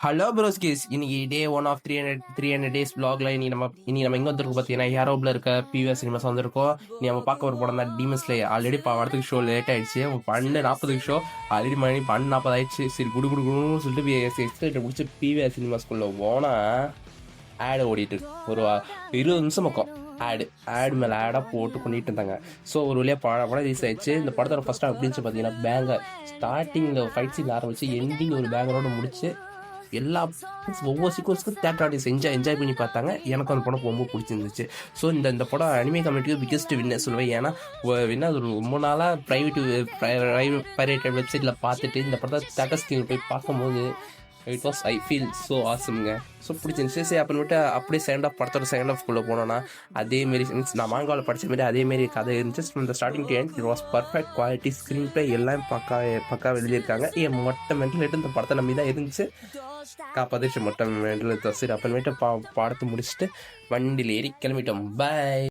Hello ப்ரோஸ்கிஸ், இன்னைக்கு டே 1 of 300 days vlogல இனி நம்ம எங்கே வந்திருக்கோம் பார்த்தீங்கன்னா, ஹேரோவில் இருக்க பிவிஆர் சினிமாஸ் வந்திருக்கோம். நீ நம்ம பார்க்க ஒரு படம் தான் டீமன் ஸ்லேயர். ஆல்ரெடி வரதுக்கு ஷோ லேட் ஆயிடுச்சு. 12:40 ஷோ, ஆல்ரெடி மணி 12:40 ஆயிடுச்சு. சரி குடுன்னு சொல்லிட்டு எக்ஸ்பிளைட்டர் முடிச்சு பிவிஆர் சினிமாஸ்குள்ளே போனால் ஆடு ஓடிட்டு இருக்கு. ஒரு 20 நிமிஷம் பக்கம் ஆடு மேலே ஆடாக போட்டு பண்ணிட்டு இருந்தாங்க. ஸோ ஒரு வழியாக படம் ரிலீஸ் ஆயிடுச்சு. இந்த படத்தோட ஃபர்ஸ்ட் அப்படின்னு பார்த்தீங்கன்னா பேங்கர் ஸ்டார்டிங்கில் ஃபைட் சீன் ஆரம்பிச்சு எண்டிங் ஒரு பேங்கரோட முடிச்சு எல்லா ஒவ்வொரு சீக்வன்ஸுக்கும் தேட்டர் ஆடியன்ஸ் என்ஜாய் பண்ணி பார்த்தாங்க. எனக்கு அந்த படம் ரொம்ப பிடிச்சிருந்துச்சு. ஸோ இந்த படம் அனிமே கம்யூனிட்டிக்கு பிக்கெஸ்ட் வின்னர் சொல்லுவேன். ஏன்னா அது ரொம்ப நாளாக பைரேட்டட் வெப்சைட்டில் பார்த்துட்டு இந்த படத்தை தேட்டர் ஸ்க்ரீனில் போய் பார்க்கும்போது it was I feel so ஆசம்ங்க. ஸோ பிடிச்சிருந்துச்சு. சரி அப்புறமேட்டு அப்படியே படத்தோட செகண்ட் ஆஃப்குள்ளே போனோன்னா அதேமாரி நான் மாங்காவில் படித்த மாரி அதேமாரி கதை இருந்துச்சு. இந்த starting to end it was perfect quality. Screen play எல்லாம் பக்கா எழுதியிருக்காங்க. மொட்டை மென்டல் எடுத்து இந்த படத்தை நம்பி தான் இருந்துச்சு. காப்பாதிச்சு மொட்டை மென்டல் தோசை. அப்புறமேட்டு பாடத்தை முடிச்சுட்டு வண்டியில் ஏறி கிளம்பிட்டோம். பாய்.